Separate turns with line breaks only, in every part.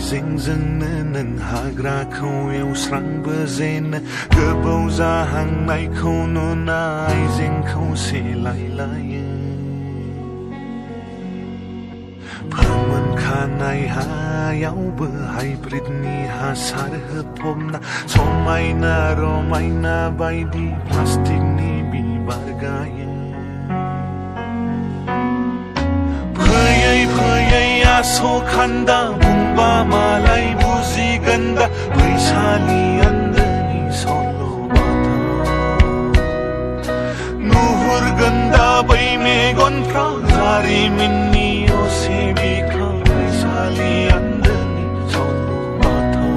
हाइजेंजोंनो नों हाग्राखौ एवस्रांबोजेनो गोबाव जाहांनायखौ नुना आइजेंखौ सेलायलायो फोमोनखानाय हायावबो हाइब्रिदनि हासार होफबना समायना रमायना बायदि प्लास्टिकनि बिबार गायो फैयै आस'खान्दा बुंबा मालाय बुजिगोनदा बैसालि आन्दोनि सल'बाथा नुहुरगोनदा बै मेगनफ्राव जारिमिननि असे बिखा बैसालि आन्दोनि सल'बाथा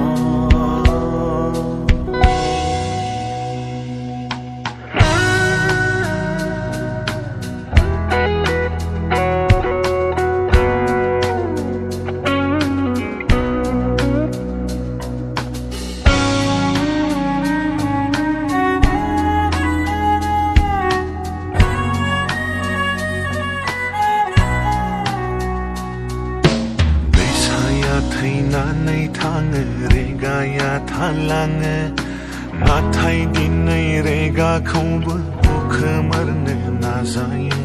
थैनानै थाङो रेगाया थालाङो नाथाय दिनै रेगाखौबो खोमोरनो नाजायो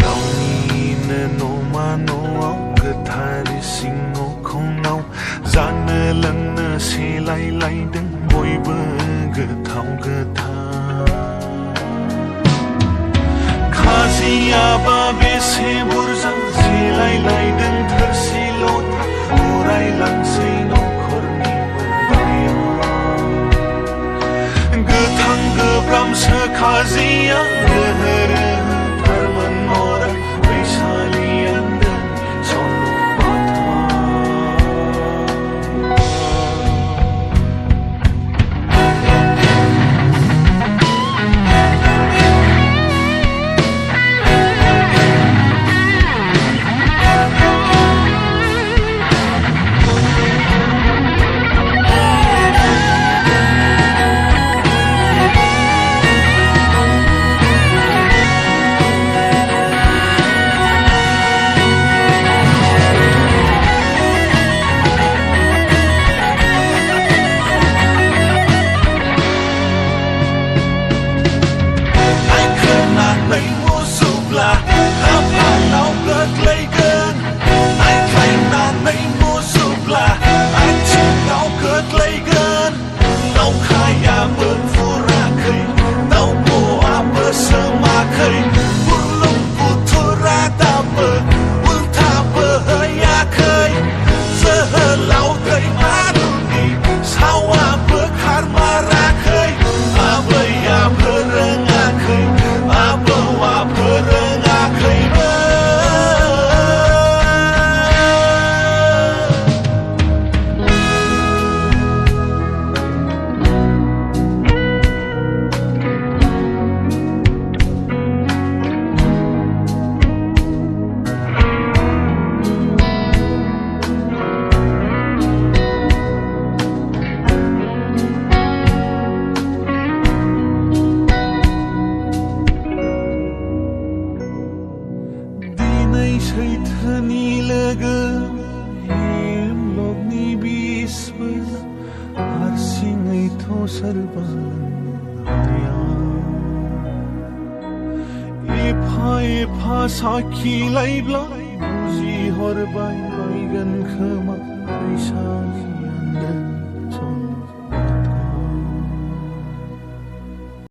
गावनिनो न'मा न'आव गोथार सिङाव खनाव जानो लोंनो सेलायलायदों बयबो गोथाव गोथाव खाजियाबा बेसे बुरजा सेलायलायदों थोरसि लथा उरायलांसै नखरनि मोनदायाव गोथां गोब्रामसो खाजिया रोहो रोहो थारमोन नरा बैसालि आन्दोनि सल'बाथा सैथोनि लोगो हेमलकनि बिसबो हारसिङैथ' सोरबा हाया एफा एफा साखिलायब्ला बुजिहरबाय बायगोन खोमा बैसालि आन्दो